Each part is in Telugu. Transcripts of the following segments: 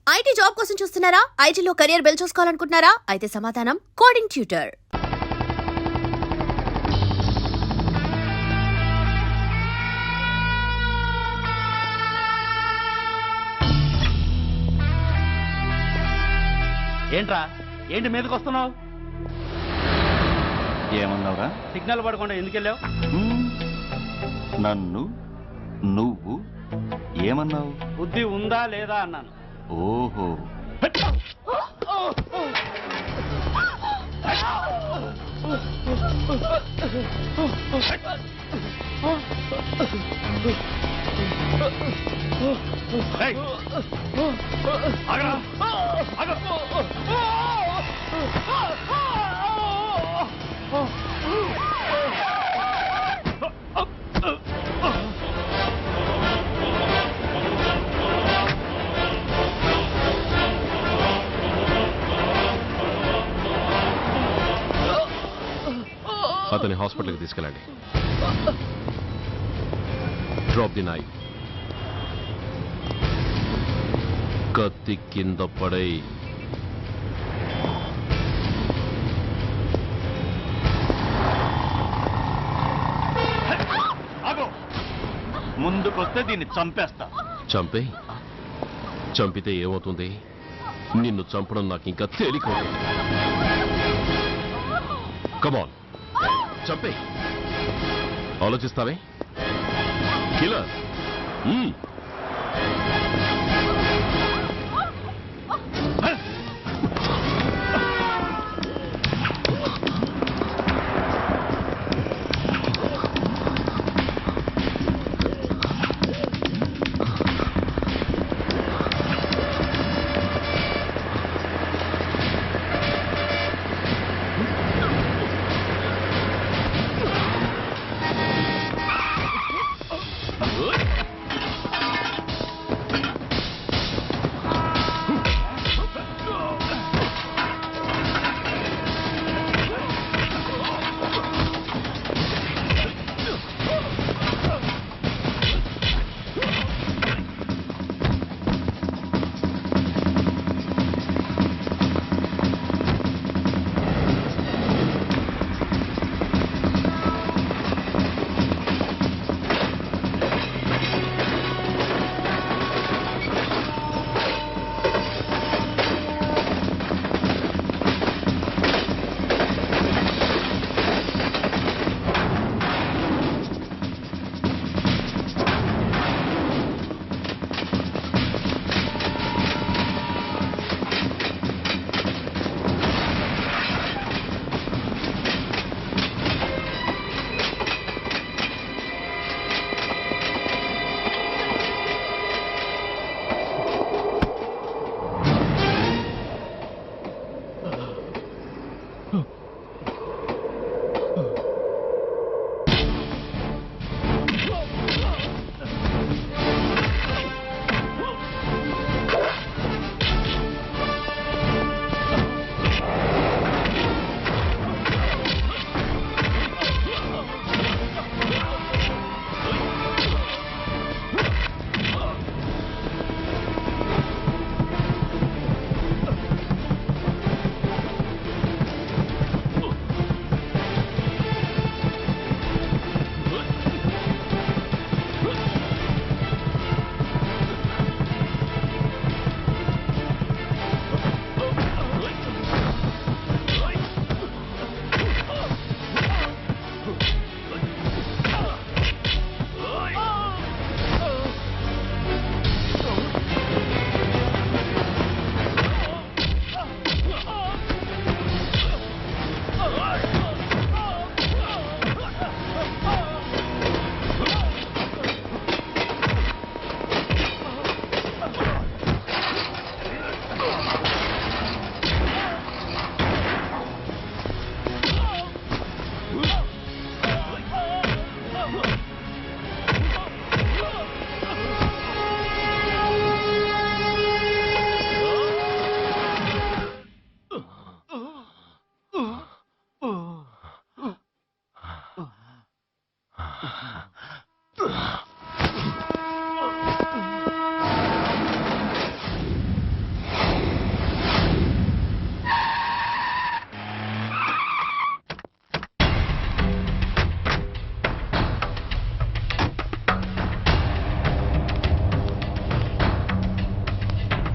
ఐటీ జాబ్ కోసం చూస్తున్నారా? ఐటీలో కెరియర్ బిల్డ్ చూసుకోవాలనుకుంటున్నారా? అయితే సమాధానం కోడింగ్ ట్యూటర్. ఏంట్రా ఏంటి మీదకి వస్తున్నావు? ఏమన్నావురా? సిగ్నల్ పడకుండా ఎందుకు వెళ్ళావు? నన్ను నువ్వు ఏమన్నావు? బుద్ధి ఉందా లేదా అన్నాను. ఓహో, ఏయ్! ఆగరా! ఆగు! అతని హాస్పిటల్కి తీసుకెళ్ళండి. Drop the knife. కత్తి కింద పడై. ఆగు! ముందుకొస్తే దీన్ని చంపేస్తా. చంపే. చంపితే ఏమవుతుంది? నిన్ను చంపడం నాకు ఇంకా తేలికవుతుంది. కమాన్, చంపే. ఆలోచిస్తావే కిల్లర్.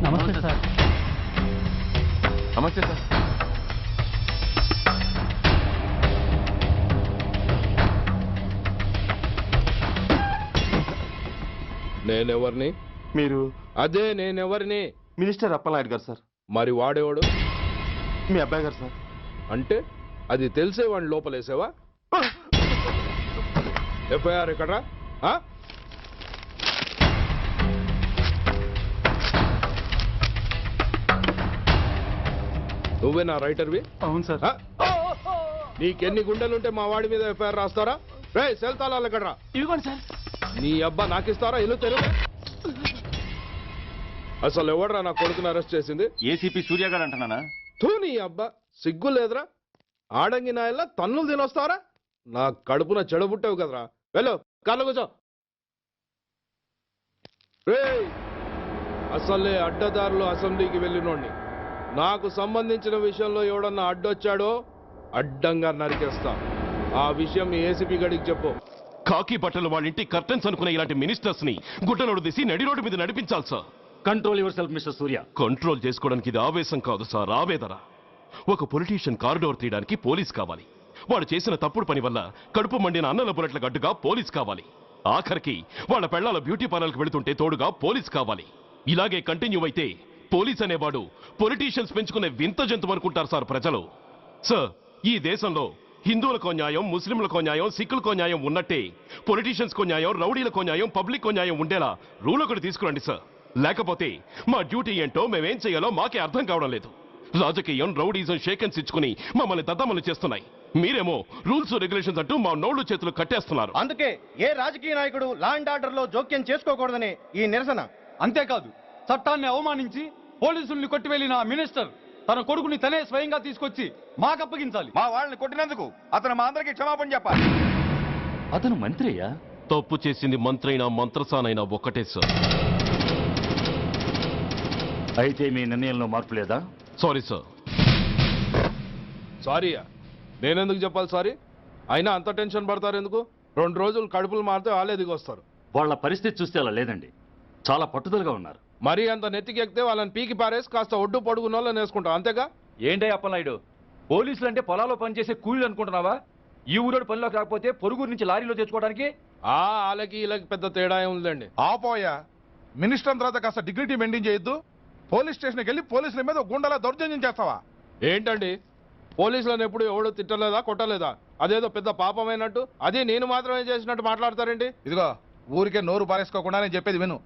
నమస్తే సార్. నమస్తే సార్. నేనెవరిని? మీరు అదే నేనెవరిని? మినిస్టర్ అప్పలనాయుడు గారు సార్. మరి వాడేవాడు? మీ అబ్బాయి గారు సార్. అంటే అది తెలిసే వాడిని లోపలేసావా? ఎఫ్ఐఆర్ ఎక్కడ్రా? ఆ? నువ్వే నా రైటర్వి? అవును సార్. ఆ? నీకెన్ని గుండెలుంటే మా వాడి మీద ఎఫ్ఐఆర్ రాస్తారా? రే సెల్ తాళాలు ఎక్కడ్రా? ఇదిగోండి సార్. నీ అబ్బా నాకిస్తారా? ఇల్లు తెలుగు. అసలు ఎవడ్రా నా కొడుకుని అరెస్ట్ చేసింది? ఏసీపీ సూర్య గారు అంటున్నానా? తూ నీ అబ్బా సిగ్గు లేదురా? ఆడంగి నాయల్లా తన్నులు తినొస్తారా? నా కడుపున చెడబుట్టావు కదరా. వెళ్ళు కార్లో కూర్చో. రేయ్ అసలే అడ్డదారులు అసెంబ్లీకి వెళ్ళినోడిని. నాకు సంబంధించిన విషయంలో ఎవడన్నా అడ్డొచ్చాడో అడ్డంగా నరికేస్తా. ఆ విషయం మీ ఏసీపీ గడికి చెప్పు. కాకి బట్టలు వాళ్ళ ఇంటి కర్టెన్స్ అనుకునే ఇలాంటి మినిస్టర్స్ ని గుడ్డలోడు తీసి నడి రోడ్డు మీద నడిపించాలి sir. Control your self mister Surya. Control చేసుకోవడానికి ఇది ఆవేశం కాదు సార్, ఆవేదన. ఒక పొలిటీషియన్ కారిడోర్ తీయడానికి పోలీస్ కావాలి. వాడు చేసిన తప్పుడు పని వల్ల కడుపు మండిన అన్నల బుల్లెట్ల గడ్డుగా పోలీస్ కావాలి. ఆఖరికి వాళ్ళ పెళ్లాల బ్యూటీ పార్లర్కి వెళుతుంటే తోడుగా పోలీస్ కావాలి. ఇలాగే కంటిన్యూ అయితే పోలీస్ అనేవాడు పొలిటీషియన్స్ పెంచుకునే వింత జంతువు అనుకుంటారు సార్ ప్రజలు. సార్ ఈ దేశంలో హిందువులకో న్యాయం, ముస్లింలకో న్యాయం, సిక్కులకో న్యాయం ఉన్నట్టే పొలిటీషియన్స్ కో న్యాయం, రౌడీలకో న్యాయం, పబ్లిక్ కో న్యాయం ఉండేలా రూల్ ఒకటి తీసుకురండి సార్. లేకపోతే మా డ్యూటీ ఏంటో మేమేం చేయాలో మాకే అర్థం కావడం లేదు. రాజకీయం, రౌడీజం షేకెన్స్ ఇచ్చుకుని మమ్మల్ని దద్దమలు చేస్తున్నాయి. మీరేమో రూల్స్ రెగ్యులేషన్స్ అంటూ మా నోళ్లు చేతులు కట్టేస్తున్నారు. అందుకే ఏ రాజకీయ నాయకుడు లా అండ్ ఆర్డర్ లో జోక్యం చేసుకోకూడదని ఈ నిరసన. అంతేకాదు, చట్టాన్ని అవమానించి పోలీసుల్ని కొట్టివెళ్లిన ఆ మినిస్టర్ తన కొడుకుని తనే స్వయంగా తీసుకొచ్చి మాకు అప్పగించాలి. మా వాళ్ళని కొట్టినందుకు అతను మా అందరికీ క్షమాపణ చెప్పాలి. అతను మంత్రి అయ్యా. తప్పు చేసింది మంత్రైనా మంత్రసానైనా ఒక్కటే సార్. అయితే మీ నిర్ణయంలో మార్పు లేదా? Sorry sir. సారీయా? నేనెందుకు చెప్పాలి సారీ? అయినా అంత టెన్షన్ పడతారు ఎందుకు? 2 రోజులు కడుపులు మారితే వాళ్ళే దిగొస్తారు. వాళ్ళ పరిస్థితి చూస్తే అలా లేదండి, చాలా పట్టుదలగా ఉన్నారు. మరీ అంత నెత్తికెక్కితే వాళ్ళని పీకి పారేసి కాస్త ఒడ్డు పొడుగున్న వాళ్ళని వేసుకుంటాం, అంతేగా? ఏంటే అప్పలనాయుడు, పోలీసులు అంటే పొలాల్లో పనిచేసే కూలీలు అనుకుంటున్నావా? ఈ ఊరోడు పనిలోకి రాకపోతే పొరుగురు నుంచి లారీలో తెచ్చుకోవడానికి వాళ్ళకి వీళ్ళకి పెద్ద తేడా ఉందండి. ఆపోయా మినిస్టర్ తర్వాత కాస్త డిగ్నిటీ మెయింటైన్ చేయొద్దు. పోలీస్ స్టేషన్కి వెళ్ళి పోలీసుల మీద గుండెలా దౌర్జన్యం చేస్తావా? ఏంటండి పోలీసులను ఎప్పుడు ఎవడు తిట్టలేదా, కొట్టలేదా? అదేదో పెద్ద పాపమైనట్టు అది నేను మాత్రమే చేసినట్టు మాట్లాడతారండి. ఇదిగో ఊరికే నోరు పారేసుకోకుండా నేను చెప్పేది విను.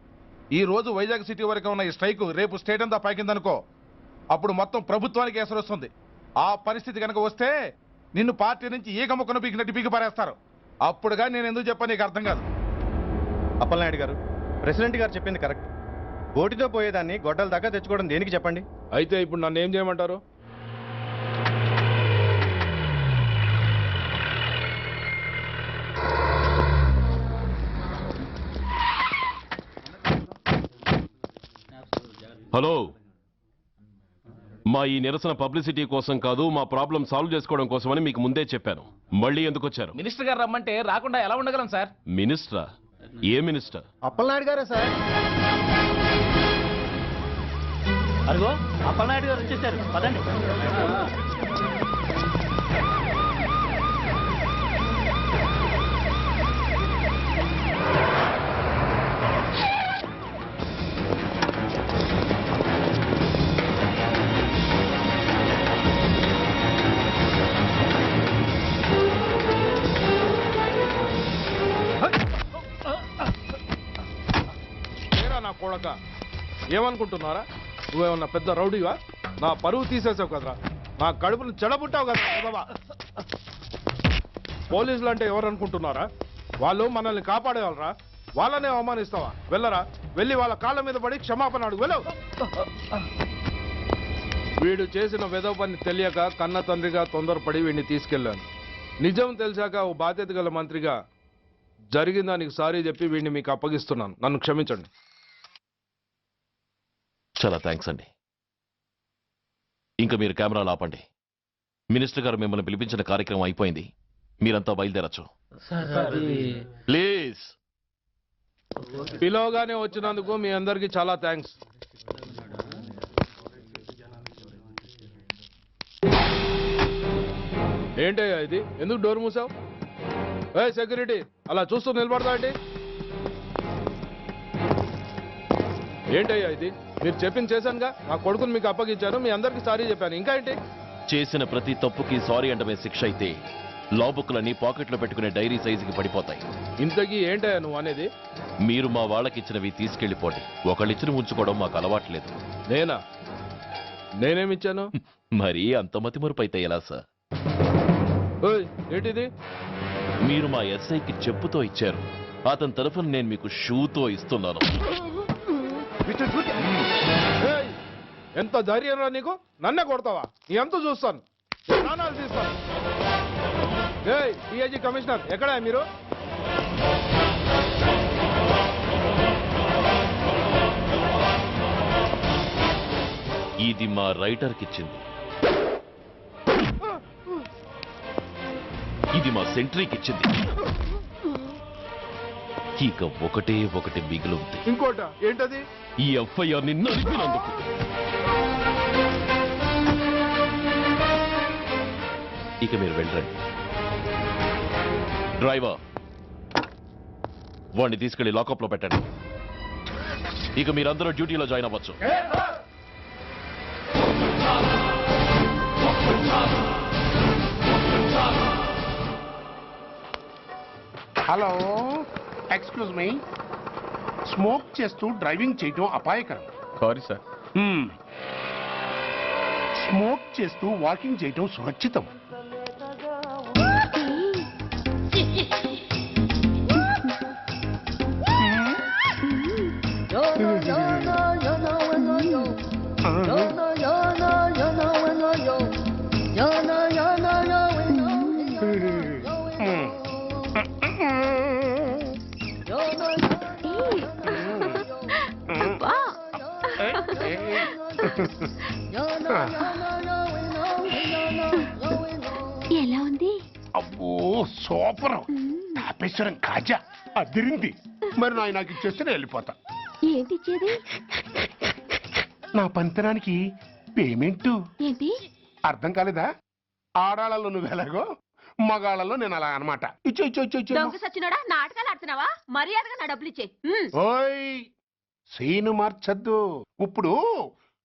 ఈ రోజు వైజాగ్ సిటీ వరకు ఉన్న ఈ స్ట్రైక్ రేపు స్టేట్ అంతా పైకిందనుకో, అప్పుడు మొత్తం ప్రభుత్వానికి ఎసరు వస్తుంది. ఆ పరిస్థితి కనుక వస్తే నిన్ను పార్టీ నుంచి ఈగ ముక్కను పీకినట్టు పీకి పారేస్తారు. అప్పుడుగా నేను ఎందుకు చెప్పాను నీకు అర్థం కాదు. అప్పలనాయుడు గారు, ప్రెసిడెంట్ గారు చెప్పింది కరెక్ట్. గోటితో పోయేదాన్ని గొడ్డల దాకా తెచ్చుకోవడం దేనికి చెప్పండి? అయితే ఇప్పుడు నన్ను ఏం చేయమంటారు? హలో, మా ఈ నిరసన పబ్లిసిటీ కోసం కాదు, మా ప్రాబ్లం సాల్వ్ చేసుకోవడం కోసమని మీకు ముందే చెప్పాను. మళ్ళీ ఎందుకు వచ్చారు? మినిస్టర్ గారు రమ్మంటే రాకుండా ఎలా ఉండగలం సార్? మినిస్టరా? ఏ మినిస్టర్? అప్పలనాయుడు గారే సార్. అదిగో అప్పలనాయుడు గారు వచ్చేసారు, పదండి. నా కొడక ఏమనుకుంటున్నారా? నువ్వేమన్నా పెద్ద రౌడీవా? నా పరువు తీసేసావు కదరా, నా కడుపును చెడబుట్టావు కదా. పోలీసులు అంటే ఎవరు అనుకుంటున్నారా? వాళ్ళు మనల్ని కాపాడేవాళ్ళరా? వాళ్ళనే అవమానిస్తావా? వెళ్ళరా, వెళ్ళి వాళ్ళ కాళ్ళ మీద పడి క్షమాపణ అడుగు. వెళ్ళవు. వీడు చేసిన వెధవ పని తెలియక కన్న తండ్రిగా తొందరపడి వీడిని తీసుకెళ్లాను. నిజం తెలిసాక ఓ బాధ్యత గల మంత్రిగా జరిగిన దానికి సారీ చెప్పి వీడిని మీకు అప్పగిస్తున్నాను. నన్ను క్షమించండి. చాలా థ్యాంక్స్ అండి. ఇంకా మీరు కెమెరాలు ఆపండి. మినిస్టర్ గారు మిమ్మల్ని పిలిపించిన కార్యక్రమం అయిపోయింది, మీరంతా బయలుదేరచ్చు ప్లీజ్. పిలవగానే వచ్చినందుకు మీ అందరికీ చాలా థ్యాంక్స్. ఏంటయ్యా ఇది? ఎందుకు డోర్ మూసావు? ఏ సెక్యూరిటీ, అలా చూస్తూ నిలబడతా అండి. ఏంటయ్యా ఇది? మీరు చెప్పింది చేశానుగా. నా కొడుకుని మీకు అప్పగించాను, మీ అందరికి సారీ చెప్పాను. ఇంకా ఏంటి? చేసిన ప్రతి తప్పుకి సారీ అంటమే శిక్ష అయితే లా బుక్లన్నీ పాకెట్లో పెట్టుకునే డైరీ సైజుకి పడిపోతాయి. ఇంతకీ ఏంటయ్యా నువ్వు అనేది? మీరు మా వాళ్ళకిచ్చినవి తీసుకెళ్లిపోండి. ఒకళ్ళిచ్చిన ఉంచుకోవడం మాకు అలవాట్లేదు. నేనేమిచ్చాను? మరి అంత మతిమరుపు అయితే ఎలా సార్? ఓయ్, ఏంటిది? మీరు మా ఎస్ఐకి చెప్పుతో ఇచ్చారు. అతని తరఫున నేను మీకు షూతో ఇస్తున్నాను. ఏయ్, ఎంత ధైర్యం రా నీకు? నన్నే కొడతావా? నీ ఎంత చూస్తాను, ప్రాణాలు తీస్తాను. ఏయ్, డిఐజీ కమిషనర్ ఎక్కడా మీరు? ఇది మా రైటర్కి ఇచ్చింది. ఇది మా సెంట్రీకి ఇచ్చింది. ఇక ఒకటే ఒకటి మిగిలింది. ఇంకోట ఏంటది? ఈ ఎఫ్ఐఆర్ ని నడిపినందుకు. ఇక మీరు వెళ్ళండి. డ్రైవర్, వాడిని తీసుకెళ్లి లాకప్ లో పెట్టండి. ఇక మీరందరూ డ్యూటీలో జాయిన్ అవ్వచ్చు. Hello, excuse me. స్మోక్ చేస్తూ డ్రైవింగ్ చేయటం అపాయకరం. Sorry sir. స్మోక్ చేస్తూ వాకింగ్ చేయటం సురక్షితం. ఎలా ఉంది? అబ్బో సూపర్. తాపేశ్వరం కాజా అదిరింది. మరి నాకు ఇచ్చేస్తే నేను వెళ్ళిపోతా. ఏంటి ఇచ్చేది? నా పంతనానికి పేమెంట్. ఏంటి అర్థం కాలేదా? ఆడాళ్ళలో నువ్వు ఎలాగో, మగాళ్ళలో నేను అలా అనమాట. ఇచ్చో ఇచ్చో ఇచ్చో ఇచ్చో. దొంగ సచ్చినోడా, నాటకాలు ఆడుతున్నావా? మర్యాదగా నా డబ్బులు ఇచ్చే. ఓయ్, సీను మార్చద్దు. ఇప్పుడు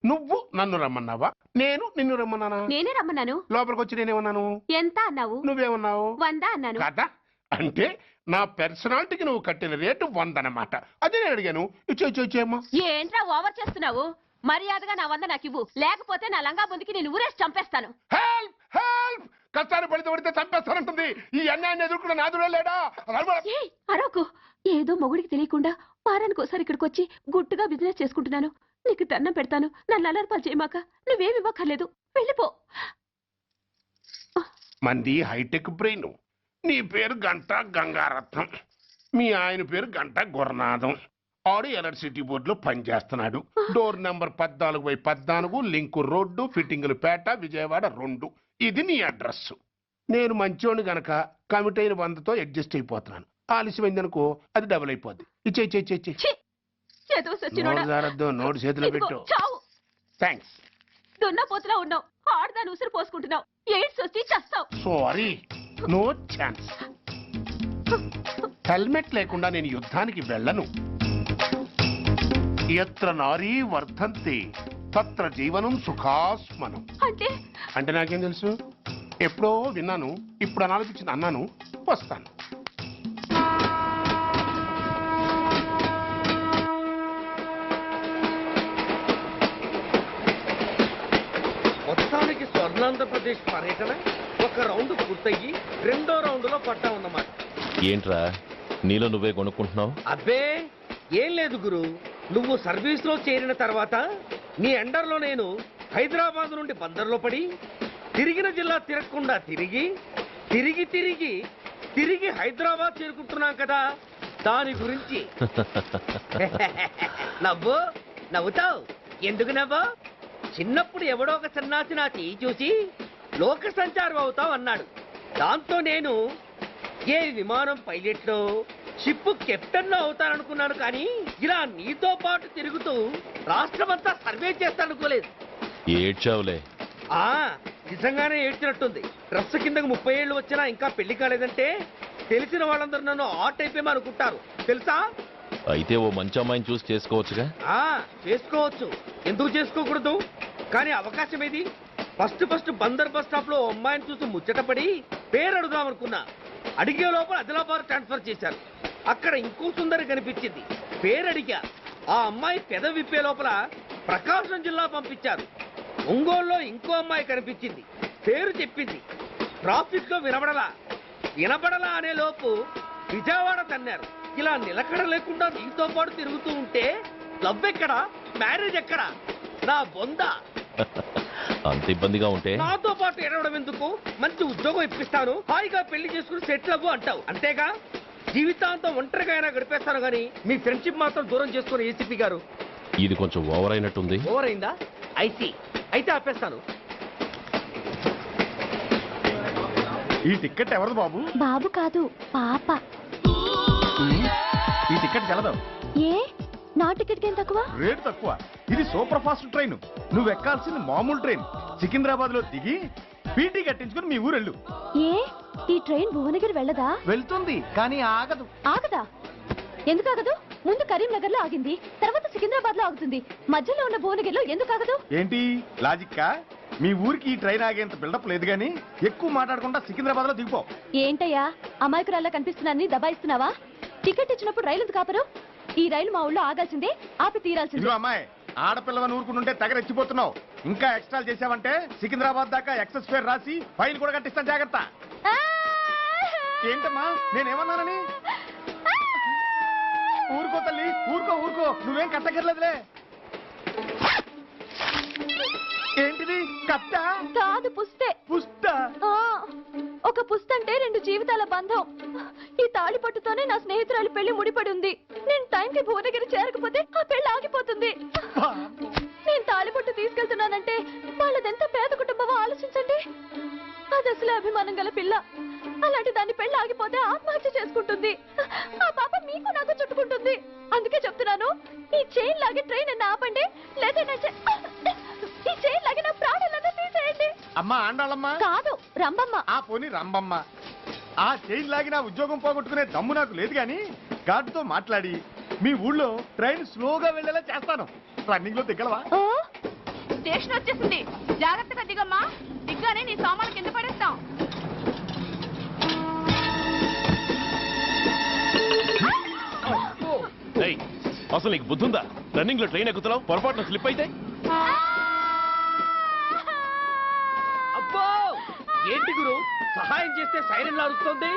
నువ్వు నన్ను రమ్మన్నావా, నేను నిన్ను రమ్మన్నానా? నేనే రమ్మన్నాను. లోపలికి వచ్చి నేనేమన్నాను? ఎంత అన్నావు? నువ్వేమన్నావు? 100 అన్నాను. కదా, అంటే నా పర్సనాలిటీకి నువ్వు కట్టిన రేటు 100 అన్నమాట. అదే నేను అడిగాను. ఇచ్చో ఇచ్చో ఇచ్చేమ్మా. ఏంట్రా ఓవర్ చేస్తున్నావు? మర్యాదగా నా 100 నాకు ఇవ్వు, లేకపోతే నా లంగా బొందికి నేను ఊరేసి చంపేస్తాను. Help help. కష్టాన్ని పడితే చంపేస్తానంటుంది. ఈ అన్యాయాన్ని ఎదుర్కొన్న నాదుడే లేడా? ఏయ్, అరవకు. ఏదో మొగుడికి తెలియకుండా వారానికి ఒకసారి ఇక్కడికి వచ్చి గుట్టుగా బిజినెస్ చేసుకుంటున్నాను. నీకు దండం పెడతాను, నన్ను అలర్పాలు చేయమాక. నువ్వేమి ఇవ్వక్కర్లేదు, వెళ్ళిపో. మంది హైటెక్ బ్రెయిన్. నీ పేరు గంట గంగారత్నం, మీ ఆయన పేరు గంట గురునాథం. ఆడు ఎలక్ట్రిసిటీ బోర్డులో పనిచేస్తున్నాడు. డోర్ నెంబర్ 14/14, లింకు రోడ్డు, ఫిట్టింగులు పేట, విజయవాడ 2. ఇది నీ అడ్రస్. నేను మంచోని గనక కమిట్ అయిన 100తో అడ్జస్ట్ అయిపోతున్నాను. ఆలస్యమైందనుకో అది డబుల్ అయిపోద్ది. ఇచ్చే నోటు చేతిలో పెట్టు. థ్యాంక్స్. దున్నపోతులా ఉన్నావు, ఆడదాని ఉసురు పోసుకుంటున్నావు. ఎయిడ్స్ వచ్చి చస్తావు. Sorry, no chance. హెల్మెట్ లేకుండా నేను యుద్ధానికి వెళ్ళను. ఎత్ర నారీ వర్ధంతి తత్ర జీవనం సుఖాస్మనం. అంటే నాకేం తెలుసు? ఎప్పుడో విన్నాను, ఇప్పుడు అనాలపించింది అన్నాను. వస్తాను. మొత్తానికి స్వర్ణాంధ్రప్రదేశ్ పర్యటన ఒక రౌండ్ పూర్తయ్యి 2వ రౌండ్లో పడ్డామన్నమాట. ఏంట్రా నీలో నువ్వే కొనుక్కుంటున్నావు? అబ్బే ఏం లేదు గురు, నువ్వు సర్వీస్ లో చేరిన తర్వాత నీ అండర్లో నేను హైదరాబాద్ నుండి బందర్లో పడి తిరిగిన జిల్లా తిరగకుండా తిరిగి తిరిగి తిరిగి తిరిగి హైదరాబాద్ చేరుకుంటున్నాం కదా, దాని గురించి. నవ్వు నవ్వుతావు ఎందుకు నవ్వు? చిన్నప్పుడు ఎవడో ఒక సన్నాసి నా చెయ్యి చూసి లోక సంచారం అవుతావు అన్నాడు. దాంతో నేను ఏ విమానం పైలట్లో షిప్ కెప్టెన్ అవుతాననుకున్నాను, కానీ ఇలా నీతో పాటు తిరుగుతూ రాష్ట్రమంతా సర్వే చేస్తాననుకోలేదు. ఏడ్చావులే. నిజంగానే ఏడ్చినట్టుంది. డ్రెస్ కిందకు 30 ఏళ్ళు వచ్చినా ఇంకా పెళ్లి కాలేదంటే తెలిసిన వాళ్ళందరూ నన్ను ఆ టైపేమో అనుకుంటారు తెలుసా. అయితే ఓ మంచి అమ్మాయిని చూసి చేసుకోవచ్చుగా. చేసుకోవచ్చు, ఎందుకు చేసుకోకూడదు? కానీ అవకాశం ఏది? ఫస్ట్ బందర్ బస్ స్టాప్ లో అమ్మాయిని చూసి ముచ్చటపడి పేరు అడుగుదాం అనుకున్నా. అడిగే లోపల ఆదిలాబాద్ ట్రాన్స్ఫర్ చేశారు. అక్కడ ఇంకో సుందరి కనిపించింది, పేరు అడిగా. ఆ అమ్మాయి పెద విప్పే లోపల ప్రకాశం జిల్లా పంపించారు. ఒంగోలులో ఇంకో అమ్మాయి కనిపించింది, పేరు చెప్పింది. ట్రాఫిక్ లో వినబడలా అనే లోపు విజయవాడ తన్నారు. ఇలా నిలకడ లేకుండా నీతో పాటు తిరుగుతూ ఉంటే లవ్ ఎక్కడా, మ్యారేజ్ ఎక్కడా? నా బొంద. అంత ఇబ్బందిగా ఉంటే నాతో పాటు ఎడవడం ఎందుకు? మంచి ఉద్యోగం ఇప్పిస్తాను, హాయిగా పెళ్లి చేసుకుని సెటిల్ అవ్వు అంటావు అంతేగా. జీవితాంతం ఒంటరిగా అయినా గడిపేస్తాను గానీ మీ ఫ్రెండ్షిప్ మాత్రం దూరం చేసుకుని ఏసీపీ గారు. ఇది కొంచెం ఓవర్ అయినట్టుంది. ఓవర్ అయిందా? అయితే ఆపేస్తాను. ఈ టికెట్ ఎవరిది బాబు? బాబు కాదు, పాప. ఈ టికెట్ తెలదు. ఏ నా టికెట్ ఏం తక్కువ? రేటు తక్కువ. ఇది సూపర్ ఫాస్ట్ ట్రైన్. నువ్వు ఎక్కాల్సింది మామూలు ట్రైన్. సికింద్రాబాద్ లో దిగి పీటీ కట్టించుకుని మీ ఊరెళ్ళు. ఏ ఈ ట్రైన్ భువనగిరి వెళ్ళదా? వెళ్తుంది కానీ ఆగదు. ఆగదా? ఎందుకు ఆగదు? ముందు కరీంనగర్ లో ఆగింది, తర్వాత సికింద్రాబాద్ లో ఆగుతుంది. మధ్యలో ఉన్న భువనగిరిలో ఎందుకు ఆగదు? ఏంటి లాజిక్కా? మీ ఊరికి ఈ ట్రైన్ ఆగేంత బిల్డప్ లేదు గానీ ఎక్కువ మాట్లాడకుండా సికింద్రాబాద్ లో దిగిపో. ఏంటయ్యా అమాయకురాల్లా కనిపిస్తున్నాన్ని దబాయిస్తున్నావా? టికెట్ ఇచ్చినప్పుడు రైలు ఎందుకు ఆపరు? ఈ రైలు మా ఊళ్ళో ఆగాల్సిందే, ఆపి తీరాల్సిందే. ఇదిగో అమ్మాయి, ఆడపిల్లవని ఊరుకుంటుంటే తెగరెచ్చిపోతున్నావు. ఇంకా ఎక్స్ట్రాలు చేసావంటే సికింద్రాబాద్ దాకా ఎక్సెస్ ఫేర్ రాసి ఫైన్ కూడా కట్టిస్తాను, జాగ్రత్త. ఏంటమ్మా నేనేమన్నానని? ఊరుకో తల్లి, ఊరుకో, నువ్వేం కట్టగర్లేదులే. ఏంటిది? కట్ట కాదు, పుస్తే. పుష్ట? ఒక పుస్తంటే 2 జీవితాల బంధం. ఈ తాళి పట్టుతోనే నా స్నేహితురాలి పెళ్లి ముడిపడి ఉంది. నేను టైంకి భువనగిరి చేరకపోతే ఆ పెళ్లి ఆగిపోతుంది. నేను తాళి పట్టు తీసుకెళ్తున్నానంటే వాళ్ళదెంత పేద కుటుంబమో ఆలోచించండి. అది అసలు అభిమానం గల పిల్ల. అలాంటి దాన్ని పెళ్లి ఆగిపోతే ఆత్మహత్య చేసుకుంటుంది. ఆ పాప మీకు నాకు చుట్టుకుంటుంది. అందుకే చెప్తున్నాను, ఈ చైన్ లాగి ట్రైన్ అన్న ఆపండి, లేదా ఈ చైన్ లాగి నా ప్రాణాలన్నా తీసేయండి. అమ్మా ఆండాళ్ళమ్మ కాదు, రంబమ్మ. ఆ పోని రంబమ్మ. ఆ చైన్ లాగి నా ఉద్యోగం పోగొట్టుకునే దమ్ము నాకు లేదు గాని గార్డుతో మాట్లాడి మీ ఊళ్ళో ట్రైన్ స్లోగా వెళ్ళేలా చేస్తాను. రన్నింగ్ లో దిగలవా? స్టేషన్ వచ్చేసింది, జాగ్రత్తగా దిగమ్మా. దిగ్గానే నీ సామాన్లు కింద పడేస్తాం. అసలు నీకు బుద్ధుందా? రన్నింగ్ లో ట్రైన్ ఎక్కుతున్నావు, పొరపాటున స్లిప్ అయితే? అబ్బో ఏంటి గురు, సహాయం చేస్తే సైరన్ అరుస్తుంది.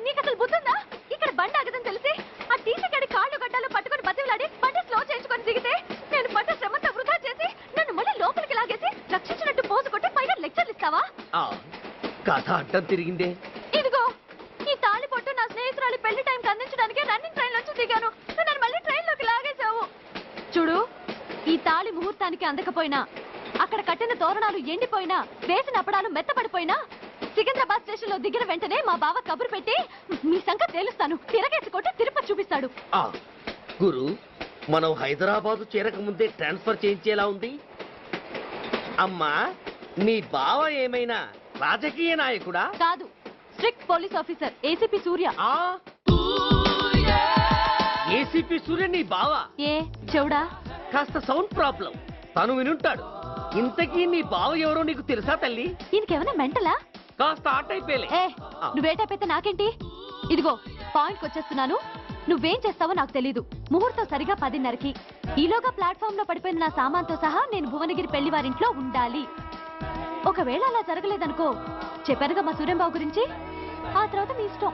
నీకు అసలు బుద్ధుందా? ఇక్కడ బండి ఆగదని తెలిసి ఆ టీసీ గడి కాళ్ళు గడ్డాలు పట్టుకొని బతిలాడి బండి స్లో చేయించుకొని దిగితే నేను పడ్డ శ్రమంతా వృధా చేసి నన్ను మళ్ళీ లోపలికి లాగేసి రక్షించినట్టు పోజు కొట్టి పైగా లెక్చర్లు ఇస్తావా? కథ అడ్డం తిరిగిందే. ఇదిగో ఈ తాళి పొట్టు నా స్నేహితురాలి పెళ్లి టైంకి అందించడానికి రన్నింగ్ ట్రైన్ నుంచి దిగాను. నన్ను మళ్ళీ ట్రైన్ లోకి లాగేశావు. చూడు, ఈ తాళి ముహూర్తానికి అందకపోయినా, అక్కడ కట్టిన తోరణాలు ఎండిపోయినా, వేసిన అప్పడాలు మెత్తపడిపోయినా, సికింద్రాబాద్ స్టేషన్ లో దిగిన వెంటనే మా బావ కబురు పెట్టి మీ సంగతి తేలుస్తాను, తిరగేసి కొట్టి తిరుపతి చూపిస్తాడు. గురు, మనం హైదరాబాద్ చేరక ముందే ట్రాన్స్ఫర్ చేయించేలా ఉంది. అమ్మా, నీ బావ ఏమైనా రాజకీయ నాయకుడా? కాదు, స్ట్రిక్ట్ పోలీస్ ఆఫీసర్, ఏసీపీ సూర్య. ఏసీపీ సూర్య నీ బావా? ఏ చెవుడా? కాస్త సౌండ్ ప్రాబ్లం, తను వినుంటాడు. ఇంతకీ నీ బావ ఎవరో నీకు తెలుసా తల్లి? ఈయనకేమైనా మెంటలా? కాస్త ఆట అయిపోయలే. నువ్వేటైతే నాకేంటి? ఇదిగో పాయింట్కి వచ్చేస్తున్నాను. నువ్వేం చేస్తావో నాకు తెలీదు. ముహూర్తం సరిగా 10:30కి. ఈలోగా ప్లాట్ఫామ్ లో పడిపోయిన నా సామాన్తో సహా నేను భువనగిరి పెళ్లి వారింట్లో ఉండాలి. ఒకవేళ అలా జరగలేదనుకో, చెప్పానుగా మా సూర్యంబాబు గురించి, ఆ తర్వాత మీ ఇష్టం.